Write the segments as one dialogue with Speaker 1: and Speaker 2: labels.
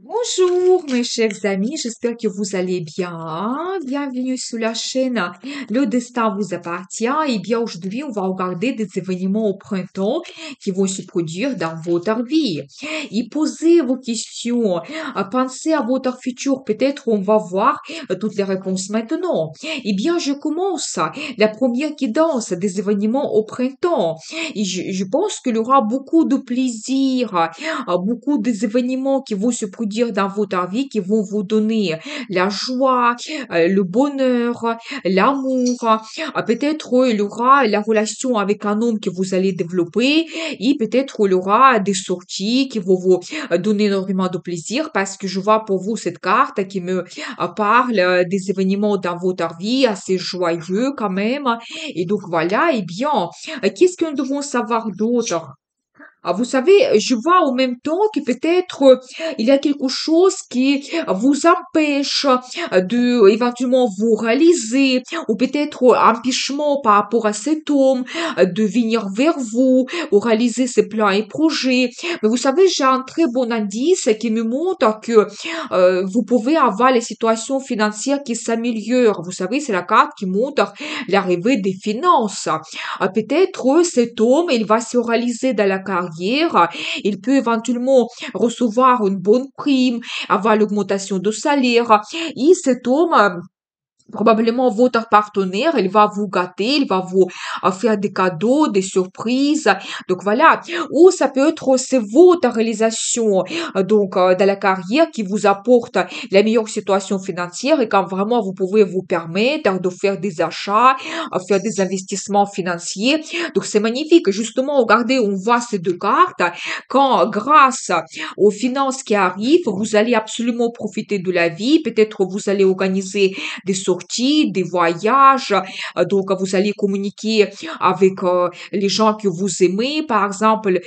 Speaker 1: Bonjour mes chers amis, j'espère que vous allez bien. Bienvenue sur la chaîne. Le destin vous appartient. Et bien aujourd'hui, on va regarder des événements au printemps qui vont se produire dans votre vie. Et posez vos questions, pensez à votre futur. Peut-être on va voir toutes les réponses maintenant. Eh bien, je commence. La première qui danse des événements au printemps. Et je pense qu'il y aura beaucoup de plaisir, beaucoup des événements qui vont se produire dans votre vie, qui vont vous donner la joie, le bonheur, l'amour. Peut-être il y aura la relation avec un homme que vous allez développer et peut-être il y aura des sorties qui vont vous donner énormément de plaisir parce que je vois pour vous cette carte qui me parle des événements dans votre vie assez joyeux quand même. Et donc voilà, eh bien, qu'est-ce que nous devons savoir d'autre? Vous savez, je vois en même temps que peut-être il y a quelque chose qui vous empêche de éventuellement vous réaliser, ou peut-être empêchement par rapport à cet homme de venir vers vous ou réaliser ses plans et projets. Mais vous savez, j'ai un très bon indice qui me montre que vous pouvez avoir les situations financières qui s'améliorent. Vous savez, c'est la carte qui montre l'arrivée des finances. Peut-être cet homme, il va se réaliser dans la carrière, il peut éventuellement recevoir une bonne prime, avoir l'augmentation de salaire, et cet homme, probablement votre partenaire, il va vous gâter, il va vous faire des cadeaux, des surprises. Donc voilà. Ou ça peut être c'est votre réalisation dans la carrière qui vous apporte la meilleure situation financière et quand vraiment vous pouvez vous permettre de faire des achats, faire des investissements financiers. Donc c'est magnifique. Justement, regardez, on voit ces deux cartes. Quand grâce aux finances qui arrivent, vous allez absolument profiter de la vie. Peut-être vous allez organiser des sorties, des voyages. Donc, vous allez communiquer avec les gens que vous aimez, par exemple,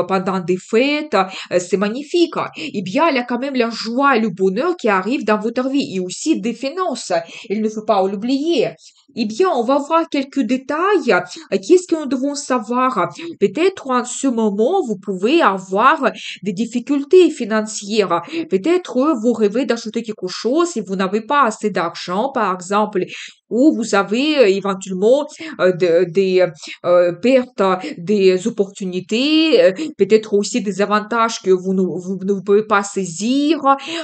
Speaker 1: pendant des fêtes. C'est magnifique. Eh bien, il y a quand même la joie et le bonheur qui arrivent dans votre vie et aussi des finances. Il ne faut pas l'oublier. Eh bien, on va voir quelques détails. Qu'est-ce que nous devons savoir? Peut-être en ce moment, vous pouvez avoir des difficultés financières. Peut-être vous rêvez d'acheter quelque chose si vous n'avez pas assez d'argent, par exemple, ou vous avez éventuellement des pertes, des opportunités, peut-être aussi des avantages que vous ne pouvez pas saisir.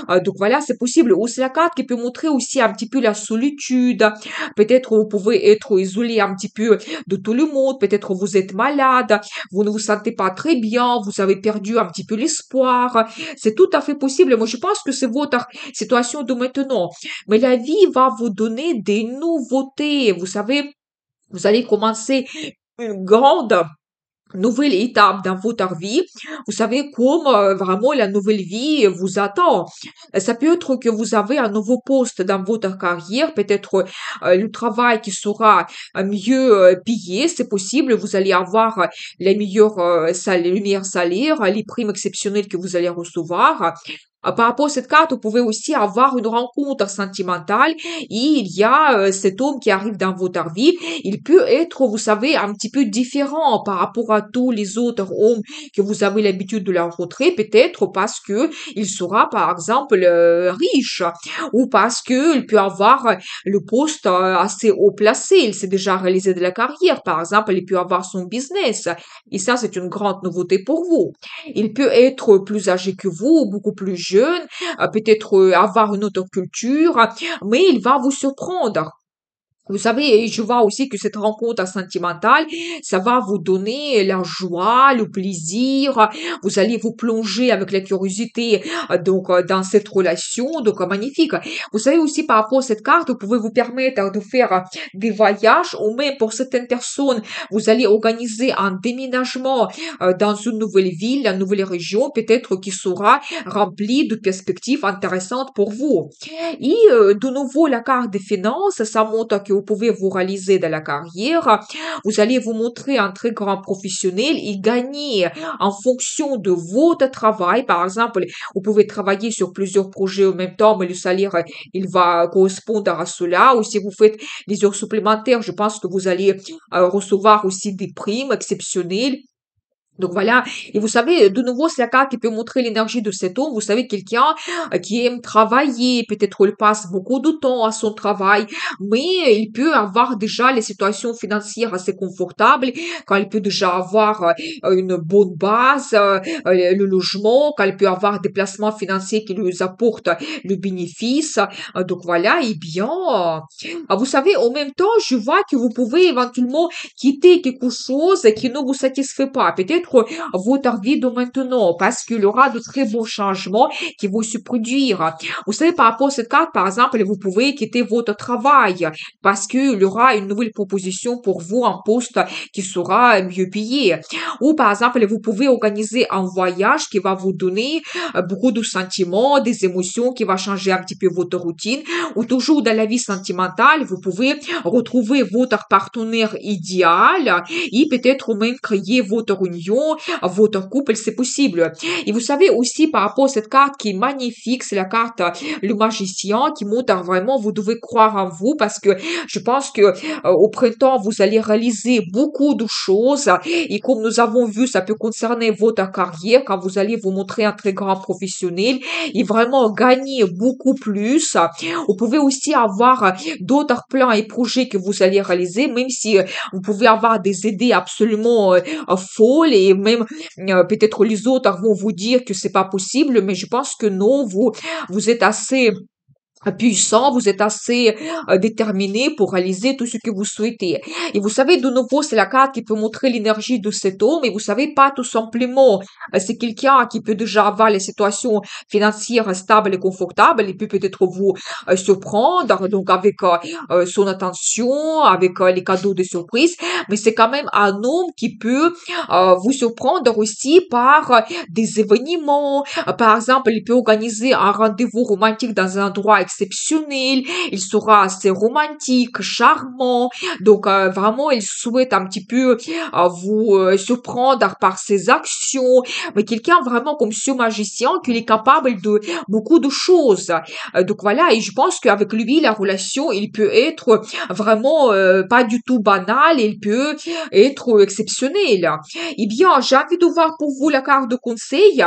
Speaker 1: Donc voilà, c'est possible. Ou c'est la carte qui peut montrer aussi un petit peu la solitude. Peut-être vous pouvez être isolé un petit peu de tout le monde. Peut-être vous êtes malade, vous ne vous sentez pas très bien, vous avez perdu un petit peu l'espoir. C'est tout à fait possible. Moi, je pense que c'est votre situation de maintenant. Mais la vie va vous donner des nouveautés. Vous savez, vous allez commencer une grande nouvelle étape dans votre vie. Vous savez comme vraiment la nouvelle vie vous attend. Ça peut être que vous avez un nouveau poste dans votre carrière, peut-être le travail qui sera mieux payé, c'est possible. Vous allez avoir les meilleurs salaires, les primes exceptionnelles que vous allez recevoir. Par rapport à cette carte, vous pouvez aussi avoir une rencontre sentimentale et il y a cet homme qui arrive dans votre vie. Il peut être, vous savez, un petit peu différent par rapport à tous les autres hommes que vous avez l'habitude de la rencontrer, peut-être parce que il sera, par exemple, riche ou parce que il peut avoir le poste assez haut placé. Il s'est déjà réalisé de la carrière, par exemple, il peut avoir son business. Et ça, c'est une grande nouveauté pour vous. Il peut être plus âgé que vous, beaucoup plus jeune, peut-être avoir une autre culture, mais il va vous surprendre. Vous savez, je vois aussi que cette rencontre sentimentale, ça va vous donner la joie, le plaisir. Vous allez vous plonger avec la curiosité, dans cette relation, donc magnifique. Vous savez aussi par rapport à cette carte, vous pouvez vous permettre de faire des voyages, ou même pour certaines personnes, vous allez organiser un déménagement dans une nouvelle ville, une nouvelle région, peut-être qui sera remplie de perspectives intéressantes pour vous. Et de nouveau, la carte des finances, ça montre que vous pouvez vous réaliser dans la carrière. Vous allez vous montrer un très grand professionnel et gagner en fonction de votre travail. Par exemple, vous pouvez travailler sur plusieurs projets en même temps, mais le salaire, il va correspondre à cela. Ou si vous faites des heures supplémentaires, je pense que vous allez recevoir aussi des primes exceptionnelles. Donc voilà, et vous savez, de nouveau, c'est la carte qui peut montrer l'énergie de cet homme. Vous savez, quelqu'un qui aime travailler, peut-être il passe beaucoup de temps à son travail, mais il peut avoir déjà les situations financières assez confortables, quand il peut déjà avoir une bonne base, le logement, quand il peut avoir des placements financiers qui lui apportent le bénéfice. Donc voilà, et bien, vous savez, en même temps, je vois que vous pouvez éventuellement quitter quelque chose qui ne vous satisfait pas. Peut-être votre vie de maintenant, parce qu'il y aura de très bons changements qui vont se produire. Vous savez, par rapport à cette carte, par exemple, vous pouvez quitter votre travail parce qu'il y aura une nouvelle proposition pour vous, un poste qui sera mieux payé. Ou par exemple, vous pouvez organiser un voyage qui va vous donner beaucoup de sentiments, des émotions, qui va changer un petit peu votre routine. Ou toujours dans la vie sentimentale, vous pouvez retrouver votre partenaire idéal et peut-être même créer votre union, votre couple, c'est possible. Et vous savez aussi par rapport à cette carte qui est magnifique, c'est la carte le magicien qui montre vraiment vous devez croire en vous parce que je pense que au printemps vous allez réaliser beaucoup de choses et comme nous avons vu ça peut concerner votre carrière quand vous allez vous montrer un très grand professionnel et vraiment gagner beaucoup plus. Vous pouvez aussi avoir d'autres plans et projets que vous allez réaliser, même si vous pouvez avoir des idées absolument folles et même peut-être les autres vont vous dire que c'est pas possible, mais je pense que non, vous êtes assez puissant, vous êtes assez déterminé pour réaliser tout ce que vous souhaitez. Et vous savez, de nouveau, c'est la carte qui peut montrer l'énergie de cet homme. Et vous savez, pas tout simplement, c'est quelqu'un qui peut déjà avoir les situations financières stables et confortables. Il peut peut-être vous surprendre, donc avec son attention, avec les cadeaux de surprise. Mais c'est quand même un homme qui peut vous surprendre aussi par des événements. Par exemple, il peut organiser un rendez-vous romantique dans un endroit exceptionnel. Il sera assez romantique, charmant. Donc, vraiment, il souhaite un petit peu vous surprendre par ses actions. Mais quelqu'un vraiment comme ce magicien qu'il est capable de beaucoup de choses. Donc voilà, et je pense qu'avec lui, la relation, il peut être vraiment pas du tout banal, il peut être exceptionnel. Eh bien, j'ai envie de voir pour vous la carte de conseil.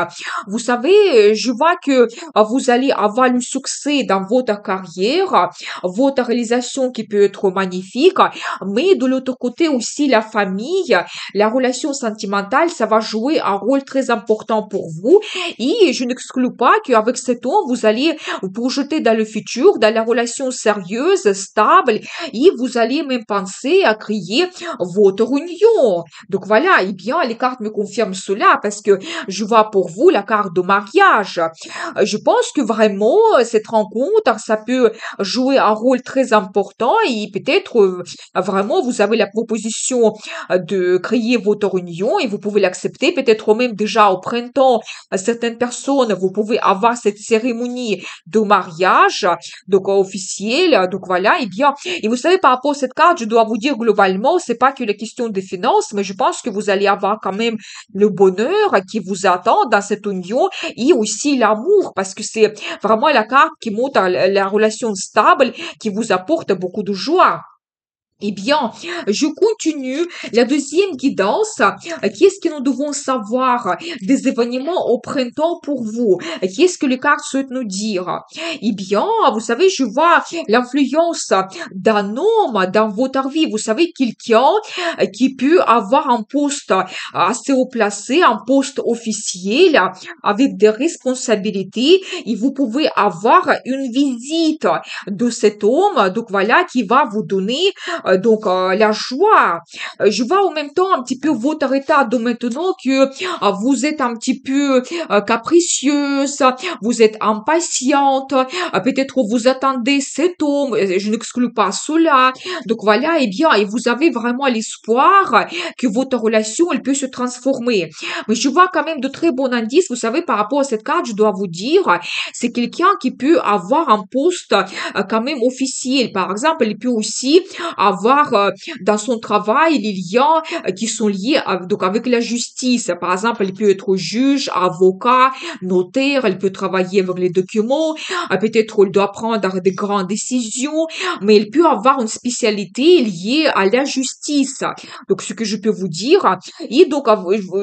Speaker 1: Vous savez, je vois que vous allez avoir le succès dans votre carrière, votre réalisation qui peut être magnifique, mais de l'autre côté aussi la famille, la relation sentimentale, ça va jouer un rôle très important pour vous. Et je n'exclus pas qu'avec cet homme, vous allez vous projeter dans le futur, dans la relation sérieuse, stable, et vous allez même penser à créer votre union. Donc voilà, eh bien, les cartes me confirment cela parce que je vois pour vous la carte de mariage. Je pense que vraiment, cette rencontre, ça peut jouer un rôle très important et peut-être vraiment vous avez la proposition de créer votre union et vous pouvez l'accepter peut-être même déjà au printemps. Certaines personnes, vous pouvez avoir cette cérémonie de mariage, donc officielle. Donc voilà, et bien, et vous savez par rapport à cette carte, je dois vous dire globalement, c'est pas que la question des finances, mais je pense que vous allez avoir quand même le bonheur qui vous attend dans cette union et aussi l'amour parce que c'est vraiment la carte qui montre la relation stable qui vous apporte beaucoup de joie. Eh bien, je continue. La deuxième guidance, qu'est-ce que nous devons savoir des événements au printemps pour vous? Qu'est-ce que les cartes souhaitent nous dire? Eh bien, vous savez, je vois l'influence d'un homme dans votre vie. Vous savez, quelqu'un qui peut avoir un poste assez haut placé, un poste officiel avec des responsabilités et vous pouvez avoir une visite de cet homme, donc voilà, qui va vous donner la joie. Je vois en même temps un petit peu votre état de maintenant que vous êtes un petit peu capricieuse, vous êtes impatiente, peut-être vous attendez cet homme, je n'exclus pas cela. Donc voilà, et bien, et vous avez vraiment l'espoir que votre relation, elle peut se transformer. Mais je vois quand même de très bons indices, vous savez, par rapport à cette carte, je dois vous dire, c'est quelqu'un qui peut avoir un poste quand même officiel. Par exemple, il peut aussi avoir avoir dans son travail les liens qui sont liés donc avec la justice. Par exemple, elle peut être juge, avocat, notaire, elle peut travailler avec les documents, peut-être elle doit prendre des grandes décisions, mais elle peut avoir une spécialité liée à la justice. Donc, ce que je peux vous dire, et donc,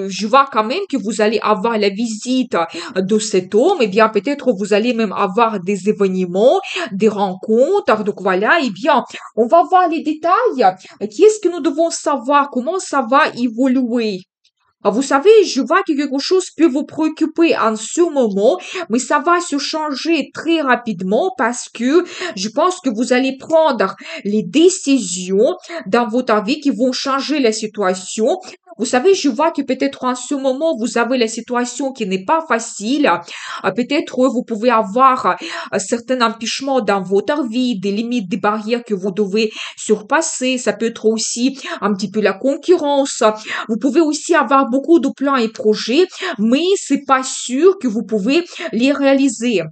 Speaker 1: je vois quand même que vous allez avoir la visite de cet homme, et bien, peut-être vous allez même avoir des événements, des rencontres. Donc, voilà, et bien, on va voir les détails. Qu'est-ce que nous devons savoir? Comment ça va évoluer? Vous savez, je vois que quelque chose peut vous préoccuper en ce moment, mais ça va se changer très rapidement parce que je pense que vous allez prendre les décisions dans votre vie qui vont changer la situation. Vous savez, je vois que peut-être en ce moment, vous avez la situation qui n'est pas facile. Peut-être vous pouvez avoir certains empêchements dans votre vie, des limites, des barrières que vous devez surpasser. Ça peut être aussi un petit peu la concurrence. Vous pouvez aussi avoir beaucoup de plans et projets, mais c'est pas sûr que vous pouvez les réaliser.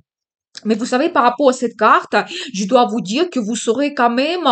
Speaker 1: Mais vous savez, par rapport à cette carte, je dois vous dire que vous serez quand même,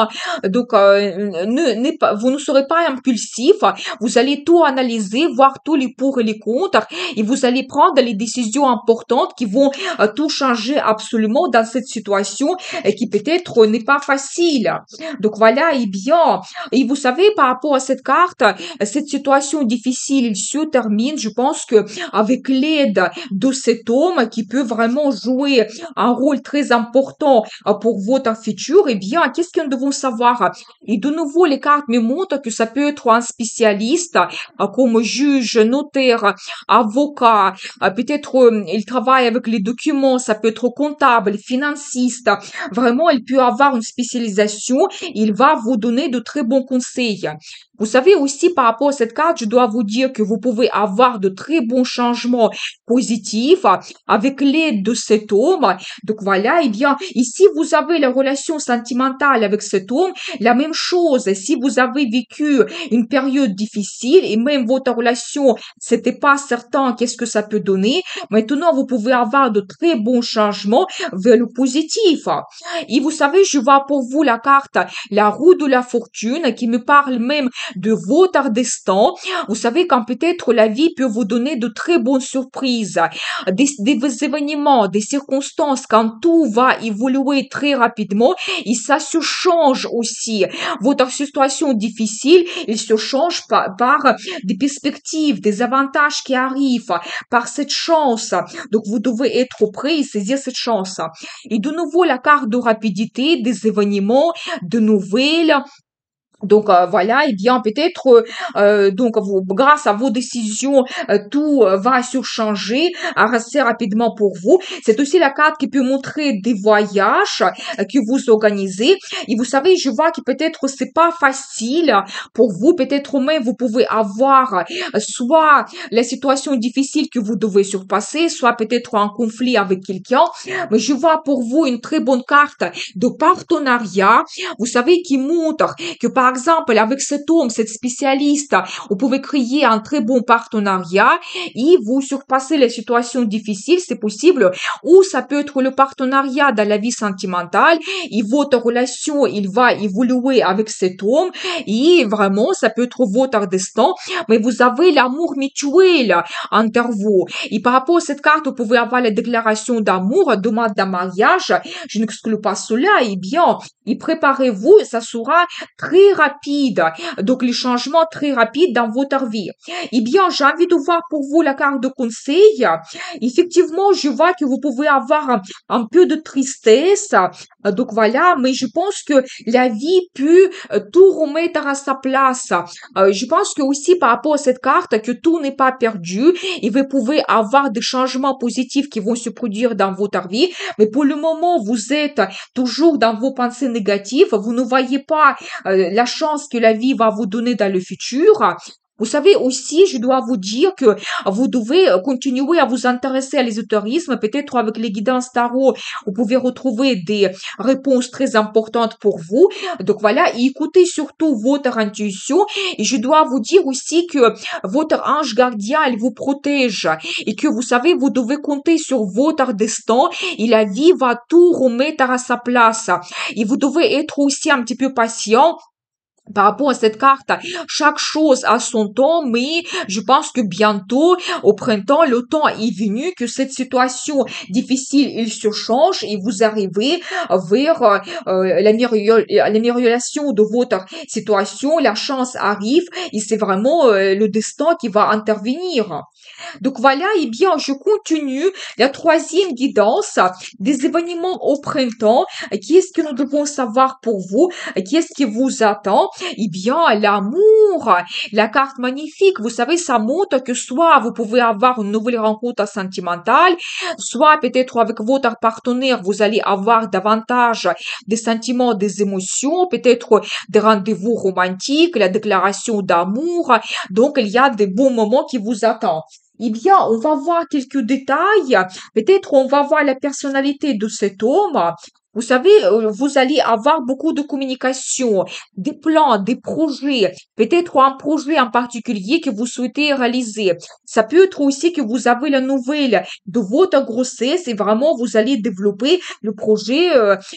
Speaker 1: donc, vous ne serez pas impulsif. Vous allez tout analyser, voir tous les pour et les contre, et vous allez prendre les décisions importantes qui vont tout changer absolument dans cette situation et qui peut-être n'est pas facile. Donc voilà, et bien, et vous savez, par rapport à cette carte, cette situation difficile, il se termine, je pense que avec l'aide de cet homme qui peut vraiment jouer un rôle très important pour votre futur, eh bien, qu'est-ce que nous devons savoir? Et de nouveau, les cartes me montrent que ça peut être un spécialiste comme juge, notaire, avocat, peut-être il travaille avec les documents, ça peut être comptable, financiste. Vraiment, il peut avoir une spécialisation, il va vous donner de très bons conseils. Vous savez aussi, par rapport à cette carte, je dois vous dire que vous pouvez avoir de très bons changements positifs avec l'aide de cet homme. Donc voilà, eh bien, ici, vous avez la relation sentimentale avec cet homme. La même chose, si vous avez vécu une période difficile et même votre relation, c'était pas certain qu'est-ce que ça peut donner, maintenant, vous pouvez avoir de très bons changements vers le positif. Et vous savez, je vois pour vous la carte, la roue de la fortune, qui me parle même de votre destin. Vous savez quand peut-être la vie peut vous donner de très bonnes surprises, des événements, des circonstances, quand tout va évoluer très rapidement et ça se change aussi. Votre situation difficile, il se change par des perspectives, des avantages qui arrivent, par cette chance. Donc vous devez être prêt et saisir cette chance. Et de nouveau, la carte de rapidité, des événements, de nouvelles, donc voilà, et bien peut-être donc grâce à vos décisions, tout va surchanger assez rapidement pour vous. C'est aussi la carte qui peut montrer des voyages que vous organisez. Et vous savez, je vois que peut-être c'est pas facile pour vous. Peut-être même vous pouvez avoir soit la situation difficile que vous devez surpasser, soit peut-être un conflit avec quelqu'un. Mais je vois pour vous une très bonne carte de partenariat. Vous savez, qui montre que par exemple, avec cet homme, cette spécialiste, vous pouvez créer un très bon partenariat et vous surpasser les situations difficiles, c'est possible, ou ça peut être le partenariat dans la vie sentimentale et votre relation, il va évoluer avec cet homme et vraiment, ça peut être votre destin, mais vous avez l'amour mutuel entre vous. Et par rapport à cette carte, vous pouvez avoir la déclaration d'amour, demande d'un mariage, je n'exclus pas cela, et bien, et préparez-vous, ça sera très rapide. Donc, les changements très rapides dans votre vie. Eh bien, j'ai envie de voir pour vous la carte de conseil. Effectivement, je vois que vous pouvez avoir un peu de tristesse. Donc, voilà, mais je pense que la vie peut tout remettre à sa place. Je pense que aussi par rapport à cette carte, que tout n'est pas perdu et vous pouvez avoir des changements positifs qui vont se produire dans votre vie. Mais pour le moment, vous êtes toujours dans vos pensées négatives. Vous ne voyez pas la chance que la vie va vous donner dans le futur. Vous savez aussi, je dois vous dire que vous devez continuer à vous intéresser à l'ésotérisme, peut-être avec les guidances tarot, vous pouvez retrouver des réponses très importantes pour vous. Donc voilà, et écoutez surtout votre intuition. Et je dois vous dire aussi que votre ange gardien, il vous protège et que vous savez, vous devez compter sur votre destin et la vie va tout remettre à sa place. Et vous devez être aussi un petit peu patient par rapport à cette carte, chaque chose a son temps, mais je pense que bientôt, au printemps, le temps est venu que cette situation difficile, il se change et vous arrivez vers l'amélioration de votre situation. La chance arrive et c'est vraiment le destin qui va intervenir. Donc voilà, eh bien, je continue la troisième guidance des événements au printemps. Qu'est-ce que nous devons savoir pour vous? Qu'est-ce qui vous attend? Eh bien, l'amour, la carte magnifique, vous savez, ça montre que soit vous pouvez avoir une nouvelle rencontre sentimentale, soit peut-être avec votre partenaire, vous allez avoir davantage des sentiments, des émotions, peut-être des rendez-vous romantiques, la déclaration d'amour. Donc, il y a des bons moments qui vous attendent. Eh bien, on va voir quelques détails. Peut-être on va voir la personnalité de cet homme. Vous savez, vous allez avoir beaucoup de communication, des plans, des projets, peut-être un projet en particulier que vous souhaitez réaliser. Ça peut être aussi que vous avez la nouvelle de votre grossesse et vraiment vous allez développer le projet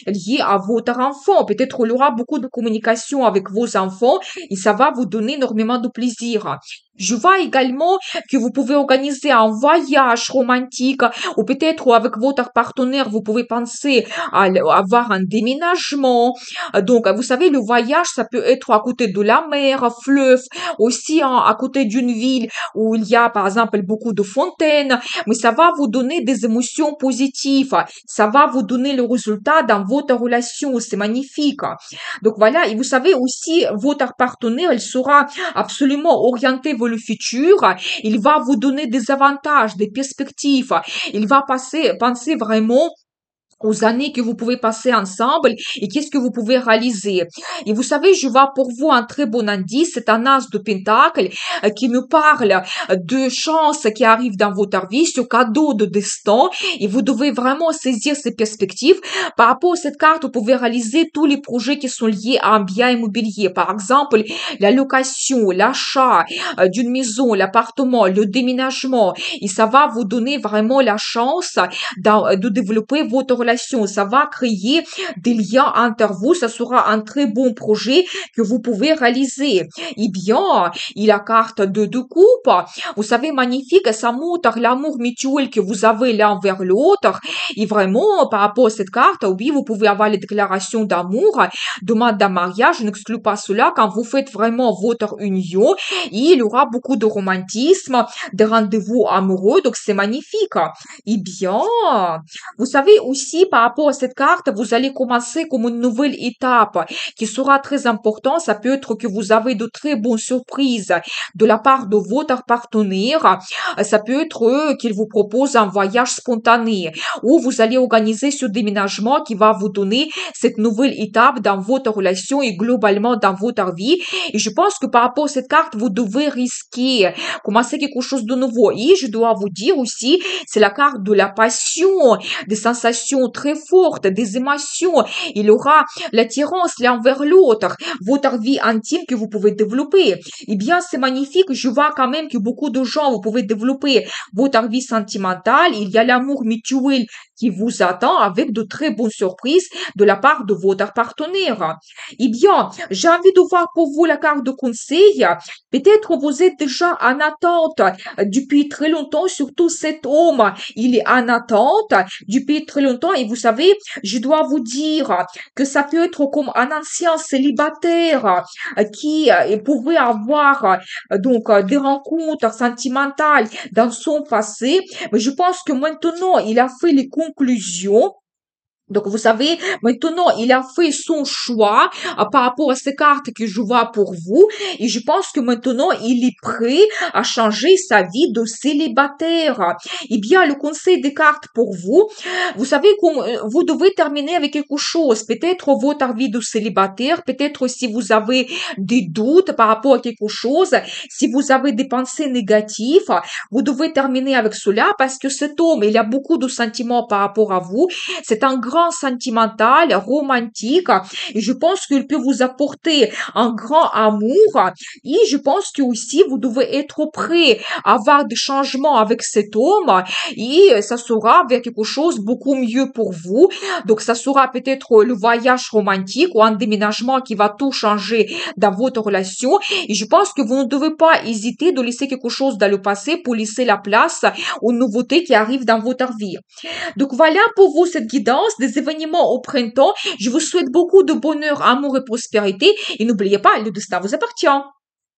Speaker 1: lié à votre enfant. Peut-être il y aura beaucoup de communication avec vos enfants et ça va vous donner énormément de plaisir. Je vois également que vous pouvez organiser un voyage romantique ou peut-être avec votre partenaire, vous pouvez penser à avoir un déménagement. Donc, vous savez, le voyage, ça peut être à côté de la mer, fleuve, aussi à côté d'une ville où il y a, par exemple, beaucoup de fontaines, mais ça va vous donner des émotions positives. Ça va vous donner le résultat dans votre relation. C'est magnifique. Donc voilà, et vous savez aussi, votre partenaire, il sera absolument orienté vers le futur. Il va vous donner des avantages, des perspectives. Il va penser vraiment aux années que vous pouvez passer ensemble et qu'est-ce que vous pouvez réaliser. Et vous savez, je vois pour vous un très bon indice, c'est un as de pentacle qui me parle de chances qui arrivent dans votre vie, ce cadeau de destin, et vous devez vraiment saisir ces perspectives. Par rapport à cette carte, vous pouvez réaliser tous les projets qui sont liés à un bien immobilier. Par exemple, la location, l'achat d'une maison, l'appartement, le déménagement, et ça va vous donner vraiment la chance de développer votre relation. Ça va créer des liens entre vous. Ça sera un très bon projet que vous pouvez réaliser. Eh bien, il a carte de deux coupes. Vous savez, magnifique. Ça montre l'amour mutuel que vous avez l'un vers l'autre. Et vraiment, par rapport à cette carte, oui, vous pouvez avoir les déclarations d'amour, demande d'un mariage. Je n'exclus pas cela. Quand vous faites vraiment votre union, il y aura beaucoup de romantisme, de rendez-vous amoureux. Donc, c'est magnifique. Eh bien, vous savez aussi, par rapport à cette carte, vous allez commencer comme une nouvelle étape qui sera très importante. Ça peut être que vous avez de très bonnes surprises de la part de votre partenaire. Ça peut être qu'il vous propose un voyage spontané ou vous allez organiser ce déménagement qui va vous donner cette nouvelle étape dans votre relation et globalement dans votre vie. Et je pense que par rapport à cette carte, vous devez risquer, commencer quelque chose de nouveau. Et je dois vous dire aussi, c'est la carte de la passion, des sensations très fortes, des émotions. Il y aura l'attirance l'un vers l'autre, votre vie intime que vous pouvez développer. Eh bien, c'est magnifique. Je vois quand même que beaucoup de gens, vous pouvez développer votre vie sentimentale. Il y a l'amour mutuel qui vous attend avec de très bonnes surprises de la part de votre partenaire. Eh bien, j'ai envie de voir pour vous la carte de conseil. Peut-être vous êtes déjà en attente depuis très longtemps, surtout cet homme, il est en attente depuis très longtemps et vous savez, je dois vous dire que ça peut être comme un ancien célibataire qui pouvait avoir des rencontres sentimentales dans son passé, mais je pense que maintenant il a fait les conclusions. Donc, vous savez, maintenant, il a fait son choix par rapport à ces cartes que je vois pour vous. Et je pense que maintenant, il est prêt à changer sa vie de célibataire. Eh bien, le conseil des cartes pour vous, vous savez, vous devez terminer avec quelque chose. Peut-être votre vie de célibataire, peut-être si vous avez des doutes par rapport à quelque chose, si vous avez des pensées négatives, vous devez terminer avec cela parce que cet homme, il a beaucoup de sentiments par rapport à vous. C'est un grand grand sentimental, romantique, et je pense qu'il peut vous apporter un grand amour, et je pense que aussi vous devez être prêt à avoir des changements avec cet homme, et ça sera vers quelque chose beaucoup mieux pour vous. Donc, ça sera peut-être le voyage romantique ou un déménagement qui va tout changer dans votre relation. Et je pense que vous ne devez pas hésiter de laisser quelque chose dans le passé pour laisser la place aux nouveautés qui arrivent dans votre vie. Donc voilà pour vous cette guidance des événements au printemps. Je vous souhaite beaucoup de bonheur, amour et prospérité. Et n'oubliez pas, le destin vous appartient.